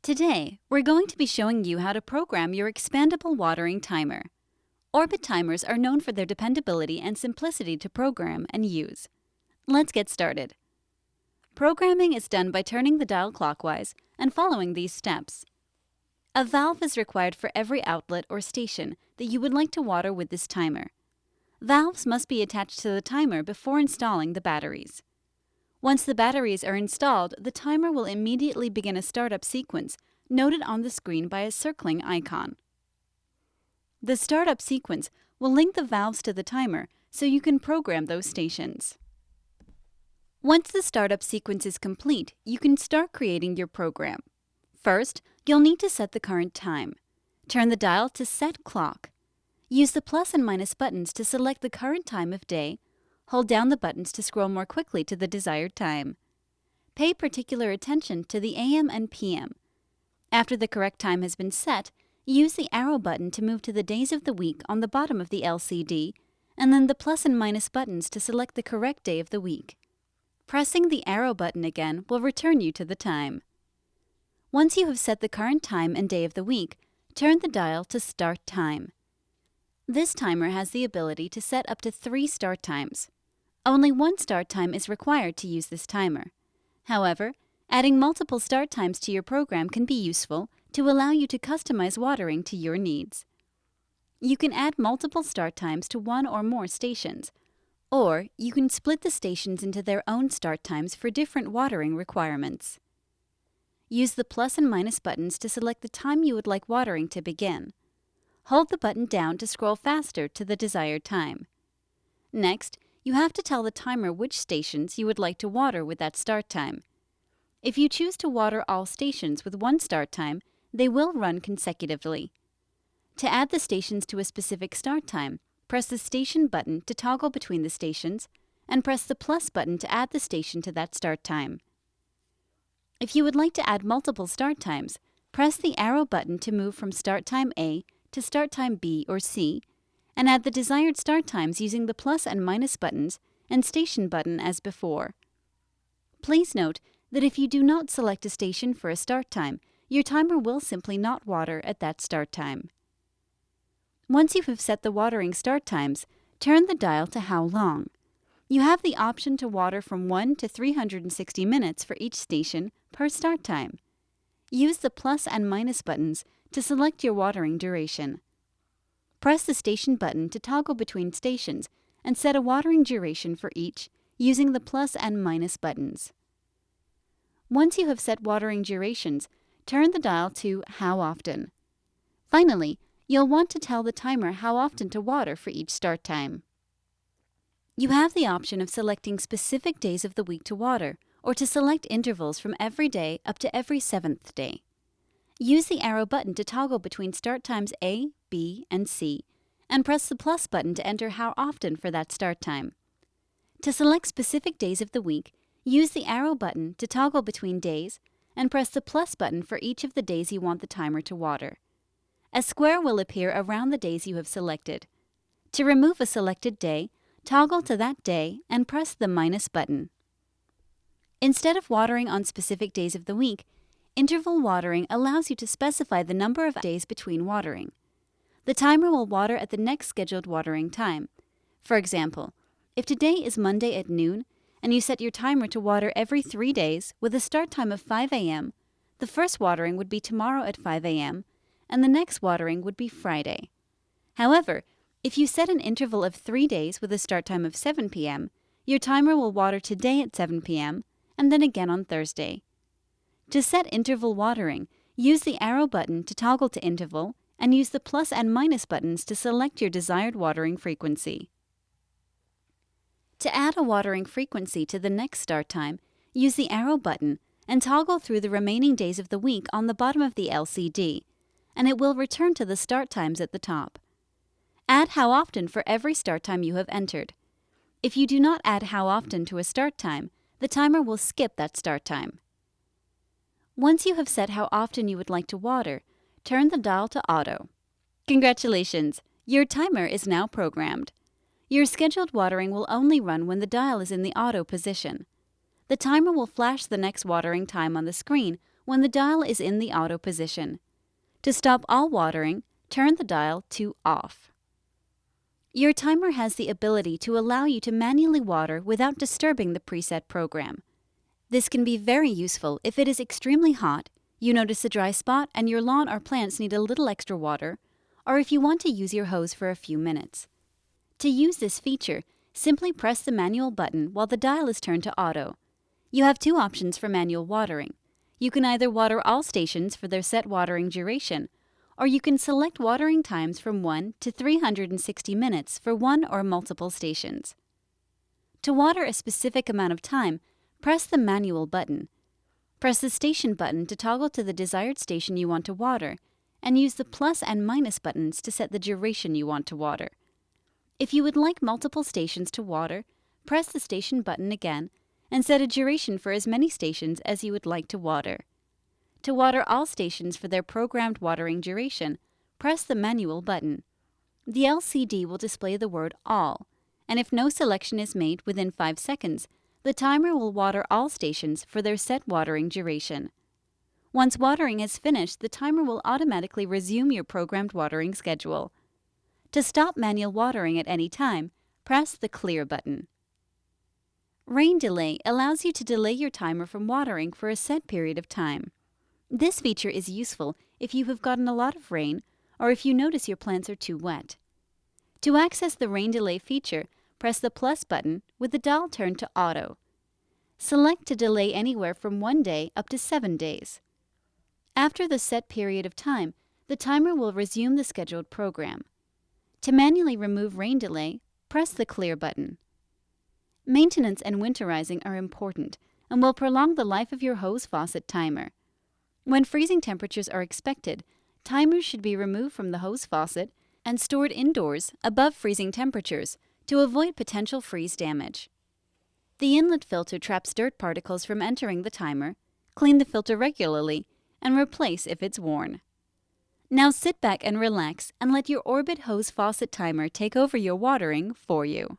Today, we're going to be showing you how to program your expandable watering timer. Orbit timers are known for their dependability and simplicity to program and use. Let's get started. Programming is done by turning the dial clockwise and following these steps. A valve is required for every outlet or station that you would like to water with this timer. Valves must be attached to the timer before installing the batteries. Once the batteries are installed, the timer will immediately begin a startup sequence noted on the screen by a circling icon. The startup sequence will link the valves to the timer so you can program those stations. Once the startup sequence is complete, you can start creating your program. First, you'll need to set the current time. Turn the dial to Set Clock. Use the plus and minus buttons to select the current time of day. Hold down the buttons to scroll more quickly to the desired time. Pay particular attention to the AM and PM. After the correct time has been set, use the arrow button to move to the days of the week on the bottom of the LCD, and then the plus and minus buttons to select the correct day of the week. Pressing the arrow button again will return you to the time. Once you have set the current time and day of the week, turn the dial to Start Time. This timer has the ability to set up to 3 start times. Only one start time is required to use this timer. However, adding multiple start times to your program can be useful to allow you to customize watering to your needs. You can add multiple start times to one or more stations, or you can split the stations into their own start times for different watering requirements. Use the plus and minus buttons to select the time you would like watering to begin. Hold the button down to scroll faster to the desired time. Next, you have to tell the timer which stations you would like to water with that start time. If you choose to water all stations with one start time, they will run consecutively. To add the stations to a specific start time, press the Station button to toggle between the stations, and press the plus button to add the station to that start time. If you would like to add multiple start times, press the arrow button to move from Start Time A to Start Time B or C, and add the desired start times using the plus and minus buttons and Station button as before. Please note that if you do not select a station for a start time, your timer will simply not water at that start time. Once you have set the watering start times, turn the dial to How Long. You have the option to water from 1 to 360 minutes for each station per start time. Use the plus and minus buttons to select your watering duration. Press the Station button to toggle between stations and set a watering duration for each using the plus and minus buttons. Once you have set watering durations, turn the dial to How Often. Finally, you'll want to tell the timer how often to water for each start time. You have the option of selecting specific days of the week to water, or to select intervals from every day up to every 7th day. Use the arrow button to toggle between start times A, B, and C, and press the plus button to enter how often for that start time. To select specific days of the week, use the arrow button to toggle between days, and press the plus button for each of the days you want the timer to water. A square will appear around the days you have selected. To remove a selected day, toggle to that day and press the minus button. Instead of watering on specific days of the week, interval watering allows you to specify the number of days between watering. The timer will water at the next scheduled watering time. For example, if today is Monday at noon and you set your timer to water every 3 days with a start time of 5 a.m., the first watering would be tomorrow at 5 a.m., and the next watering would be Friday. However, if you set an interval of 3 days with a start time of 7 p.m., your timer will water today at 7 p.m. and then again on Thursday. To set interval watering, use the arrow button to toggle to interval and use the plus and minus buttons to select your desired watering frequency. To add a watering frequency to the next start time, use the arrow button and toggle through the remaining days of the week on the bottom of the LCD, and it will return to the start times at the top. Add how often for every start time you have entered. If you do not add how often to a start time, the timer will skip that start time. Once you have set how often you would like to water, turn the dial to Auto. Congratulations! Your timer is now programmed. Your scheduled watering will only run when the dial is in the auto position. The timer will flash the next watering time on the screen when the dial is in the auto position. To stop all watering, turn the dial to off. Your timer has the ability to allow you to manually water without disturbing the preset program. This can be very useful if it is extremely hot, you notice a dry spot, and your lawn or plants need a little extra water, or if you want to use your hose for a few minutes. To use this feature, simply press the manual button while the dial is turned to auto. You have two options for manual watering. You can either water all stations for their set watering duration, or you can select watering times from 1 to 360 minutes for one or multiple stations. To water a specific amount of time, press the manual button. Press the station button to toggle to the desired station you want to water, and use the plus and minus buttons to set the duration you want to water. If you would like multiple stations to water, press the station button again and set a duration for as many stations as you would like to water. To water all stations for their programmed watering duration, press the manual button. The LCD will display the word All, and if no selection is made within 5 seconds, the timer will water all stations for their set watering duration. Once watering is finished, the timer will automatically resume your programmed watering schedule. To stop manual watering at any time, press the Clear button. Rain delay allows you to delay your timer from watering for a set period of time. This feature is useful if you have gotten a lot of rain or if you notice your plants are too wet. To access the rain delay feature, press the plus button with the dial turned to auto. Select to delay anywhere from 1 day up to 7 days. After the set period of time, the timer will resume the scheduled program. To manually remove rain delay, press the Clear button. Maintenance and winterizing are important and will prolong the life of your hose faucet timer. When freezing temperatures are expected, timers should be removed from the hose faucet and stored indoors above freezing temperatures to avoid potential freeze damage. The inlet filter traps dirt particles from entering the timer. Clean the filter regularly and replace if it's worn. Now sit back and relax and let your Orbit hose faucet timer take over your watering for you.